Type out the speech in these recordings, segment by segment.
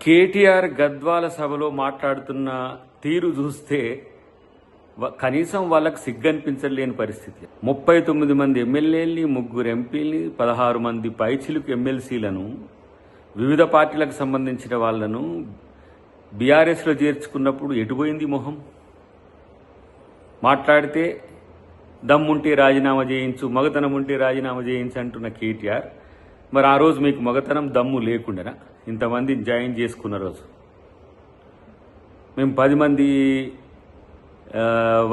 కేటీఆర్ గద్వాల సభలో మాట్లాడుతున్న తీరు చూస్తే కనీసం వాళ్ళకు సిగ్గనిపించలేని పరిస్థితి. 39 మంది ఎమ్మెల్యేలని, 3 ఎంపీలని, 16 మంది పైచిలుకు ఎమ్మెల్సీలను, వివిధ పార్టీలకు సంబంధించిన వాళ్లను బీఆర్ఎస్లో చేర్చుకున్నప్పుడు ఎటుపోయింది మొహం? మాట్లాడితే దమ్ముంటే రాజీనామా చేయించు, మగతనం ఉంటే రాజీనామా చేయించు అంటున్న కేటీఆర్, మరి ఆ రోజు మీకు మగతనం దమ్ము లేకుండానా ఇంతమందిని జాయిన్ చేసుకున్న రోజు? మేము 10 మంది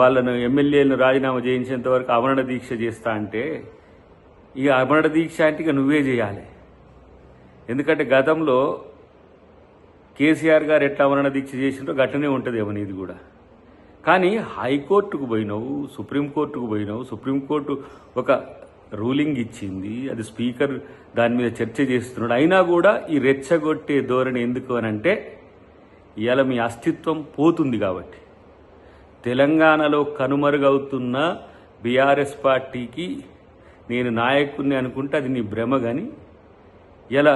వాళ్ళను ఎమ్మెల్యేలను రాజీనామా చేయించేంత వరకు ఆమరణ దీక్ష చేస్తా అంటే, ఇక ఆమరణ దీక్ష అంటే ఇక నువ్వే చేయాలి. ఎందుకంటే గతంలో కేసీఆర్ గారు ఎట్లా ఆమరణ దీక్ష చేసిందో గట్టనే ఉంటుంది ఏమో నీది కూడా. కానీ హైకోర్టుకు పోయినావు, సుప్రీంకోర్టుకు పోయినావు, సుప్రీంకోర్టు ఒక రూలింగ్ ఇచ్చింది, అది స్పీకర్ దాని మీద చర్చ చేస్తున్నాడు. అయినా కూడా ఈ రెచ్చగొట్టే ధోరణి ఎందుకు అనంటే ఇవాళ మీ అస్తిత్వం పోతుంది కాబట్టి. తెలంగాణలో కనుమరుగవుతున్న బీఆర్ఎస్ పార్టీకి నేను నాయకుడిని అనుకుంటే అది నీ భ్రమ. కానీ ఇలా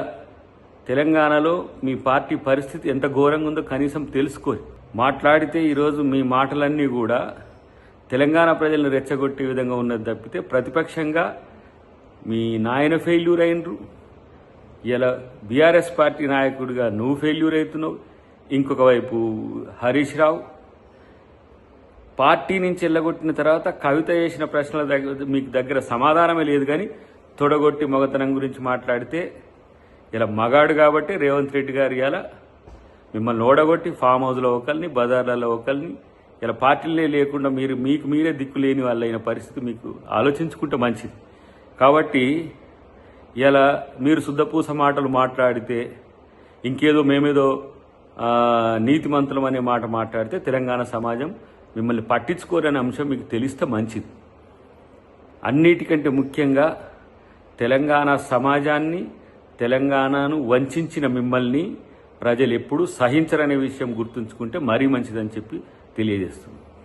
తెలంగాణలో మీ పార్టీ పరిస్థితి ఎంత ఘోరంగా ఉందో కనీసం తెలుసుకోరు. మాట్లాడితే ఈరోజు మీ మాటలన్నీ కూడా తెలంగాణ ప్రజలను రెచ్చగొట్టే విధంగా ఉన్నది తప్పితే ప్రతిపక్షంగా మీ నాయన ఫెయిల్యూర్ అయినరు. ఇలా బీఆర్ఎస్ పార్టీ నాయకుడిగా నువ్వు ఫెయిల్యూర్ అవుతున్నావు. ఇంకొక వైపు హరీష్ రావు పార్టీ నుంచి వెళ్ళగొట్టిన తర్వాత కవిత చేసిన ప్రశ్నల మీకు దగ్గర సమాధానమే లేదు. కానీ తొడగొట్టి మగతనం గురించి మాట్లాడితే ఇలా మగాడు కాబట్టి రేవంత్ రెడ్డి గారు ఇలా మిమ్మల్ని ఓడగొట్టి ఫామ్ హౌస్లో ఒకరిని, బజార్లలో ఒకరిని, ఇలా పార్టీలే లేకుండా మీకు మీరే దిక్కు లేని వాళ్ళైన పరిస్థితి మీకు ఆలోచించుకుంటే మంచిది. కాబట్టి ఇలా మీరు శుద్ధపూస మాటలు మాట్లాడితే, ఇంకేదో మేమేదో నీతిమంతులం అనే మాట మాట్లాడితే తెలంగాణ సమాజం మిమ్మల్ని పట్టించుకోరనే అంశం మీకు తెలిస్తే మంచిది. అన్నిటికంటే ముఖ్యంగా తెలంగాణ సమాజాన్ని, తెలంగాణను వంచిన మిమ్మల్ని ప్రజలు ఎప్పుడూ సహించరనే విషయం గుర్తుంచుకుంటే మరీ మంచిదని చెప్పి తెలియజేస్తుంది.